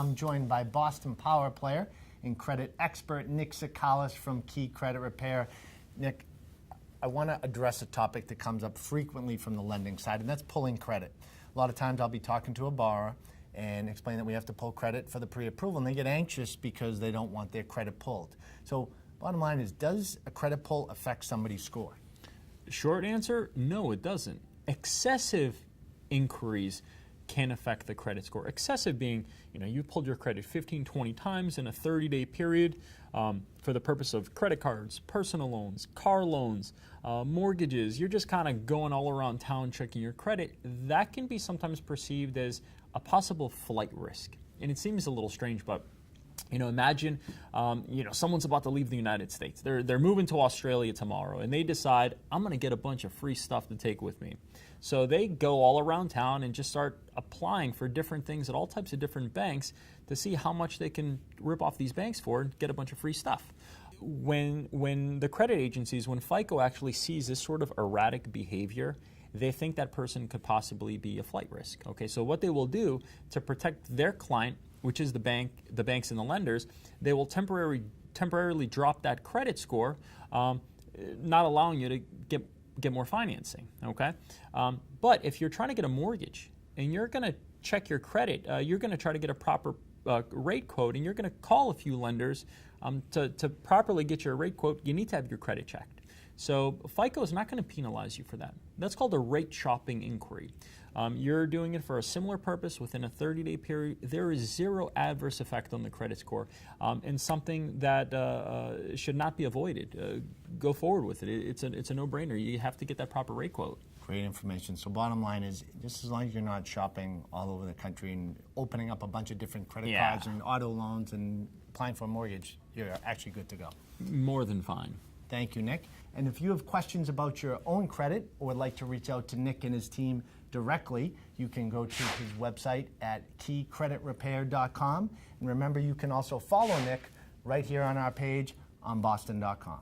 I'm joined by Boston Power player and credit expert Nik Tsoukalis from Key Credit Repair. Nick, I want to address a topic that comes up frequently from the lending side, and that's pulling credit. A lot of times I'll be talking to a borrower and explain that we have to pull credit for the pre-approval, and they get anxious because they don't want their credit pulled. So bottom line is, does a credit pull affect somebody's score? Short answer, no, it doesn't. Excessive inquiries can affect the credit score. Excessive being, you pulled your credit 15, 20 times in a 30-day period for the purpose of credit cards, personal loans, car loans, mortgages. You're just kind of going all around town checking your credit. That can be sometimes perceived as a possible flight risk. And it seems a little strange, but imagine, someone's about to leave the United States. They're moving to Australia tomorrow, and they decide, I'm going to get a bunch of free stuff to take with me. So they go all around town and just start applying for different things at all types of different banks to see how much they can rip off these banks for and get a bunch of free stuff. When the credit agencies, when FICO actually sees this sort of erratic behavior, they think that person could possibly be a flight risk. Okay, so what they will do to protect their client, which is the banks and the lenders, they will temporarily drop that credit score, not allowing you to get more financing. Okay, but if you're trying to get a mortgage and you're going to check your credit, you're going to try to get a proper rate quote, and you're going to call a few lenders to properly get your rate quote. You need to have your credit checked. So FICO is not going to penalize you for that. That's called a rate shopping inquiry. You're doing it for a similar purpose within a 30-day period. There is zero adverse effect on the credit score, and something that should not be avoided. Go forward with it. It's a no-brainer. You have to get that proper rate quote. Great information. So bottom line is, just as long as you're not shopping all over the country and opening up a bunch of different credit cards and auto loans and applying for a mortgage, you're actually good to go. More than fine. Thank you, Nick. And if you have questions about your own credit or would like to reach out to Nick and his team directly, you can go to his website at keycreditrepair.com. And remember, you can also follow Nick right here on our page on boston.com.